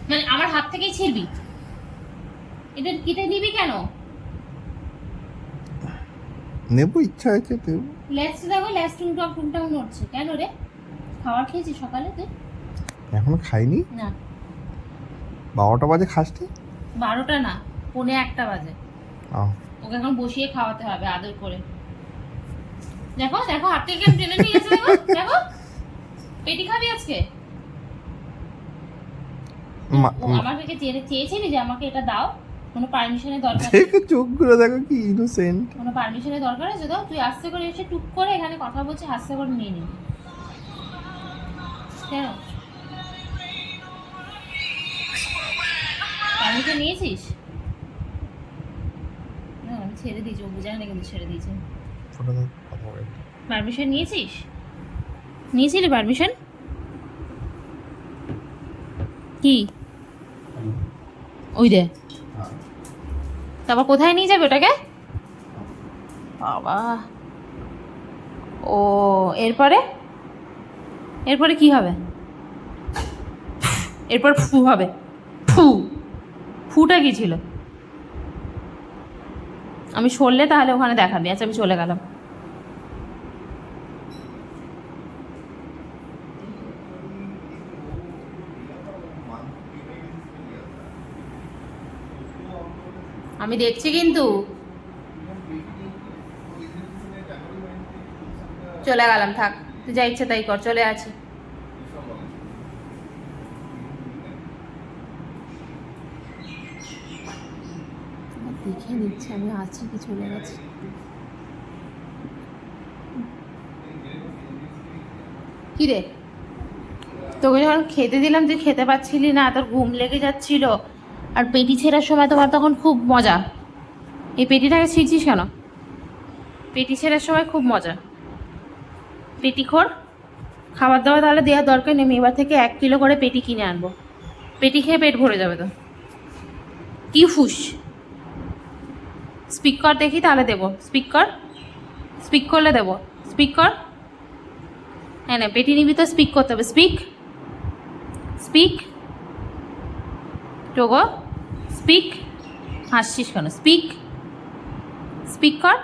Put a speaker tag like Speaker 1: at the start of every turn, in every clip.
Speaker 1: মানে আমার হাত থেকেই ছিড়বি? এটা কেটে নিবি কেন?
Speaker 2: নেবো, ইচ্ছা আছে তো।
Speaker 1: লেজটা দেখো, লেজ টুংটাং টুংটাং নড়ছে কেন রে? খাবার খেয়েছিস সকালে তুই?
Speaker 2: এখনো খাইনি।
Speaker 1: না।
Speaker 2: 12টা বাজে খাসনি?
Speaker 1: 12টা না, 1:45 বাজে।
Speaker 2: আহ,
Speaker 1: ওকে এখন বসিয়ে খাওয়াতে হবে আদর করে। দেখো দেখো, হাত থেকে কেন টেনে নিয়ে গেছে, দেখো দেখো। পেটি খাবি আজকে? ও আমার থেকে চেয়েছিলি যে আমাকে এটা দাও? কোনো পারমিশনের দরকার নেই।
Speaker 2: দেখো চোখগুলো, দেখো কি ইনোসেন্ট।
Speaker 1: কোনো পারমিশনের দরকার আছে তো? তুই আস্তে করে এসে টুক করে এখানে কথা বলছিস, আস্তে করে নিয়ে নিবি কেন? পারমিশন নিয়েছিস? না, আমি ছেড়ে দিয়েছি, ও বুঝায় না কিন্তু ছেড়ে দিয়েছি।
Speaker 2: কথা বলে।
Speaker 1: পারমিশন নিয়েছিস? নিয়েছিলি পারমিশন? কি? ওই দে। তারপর কোথায় নিয়ে যাবে ওটাকে? বাবা। ও, এরপরে? এরপরে কি হবে? এরপর ফু হবে। ফু। ফুটা কি ছিল? আমি সরলে তাহলে ওখানে দেখাবি। আচ্ছা, আমি চলে গেলাম। আমি দেখছি কিন্তু। চলে গেলাম, থাক। তুই যা ইচ্ছে তাই কর, চলে আছি। দেখে নিচ্ছে আমি আছি কি চলে গেছি। কি রে, তোকে যখন খেতে দিলাম তুই খেতে পাচ্ছিলি না, তোর ঘুম লেগে যাচ্ছিল। আর পেটি ছেঁড়ার সময় তোমার তখন খুব মজা। এই পেটিটাকে ছিঁড়ছিস কেন? পেটি ছেঁড়ার সময় খুব মজা। পেটিখোর। খাবার দাবার তাহলে দেওয়ার দরকার নেই, আমি এবার থেকে 1 কিলো করে পেটি কিনে আনবো। পেটি খেয়ে পেট ভরে যাবে তো। কি ফুস? স্পিক কর দেখি, তাহলে দেবো। স্পিক কর। স্পিক করলে দেবো। স্পিক কর। হ্যাঁ না, পেটি নিবি তো স্পিক করতে হবে। স্পিক। স্পিক। টোগো। স্পিক। হাসছিস কেন? স্পিক। স্পিক কর।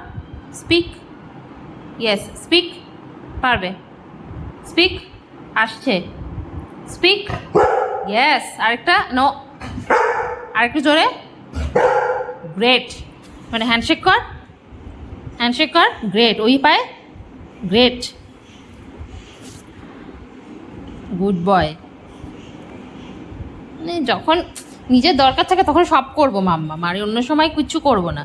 Speaker 1: স্পিক। Yes, speak. পারবে। স্পিক। আসছে। স্পিক। ইয়েস, আরেকটা। নো। আরেকটু জোরে। গ্রেট। মানে হ্যান্ডশেক কর। হ্যান্ডশেক কর। গ্রেট। ওই পায়। গ্রেট। Good boy. মানে যখন নিজের দরকার থাকে তখন সব করবো মাম্মা, আর অন্য সময় কিচ্ছু করবো না।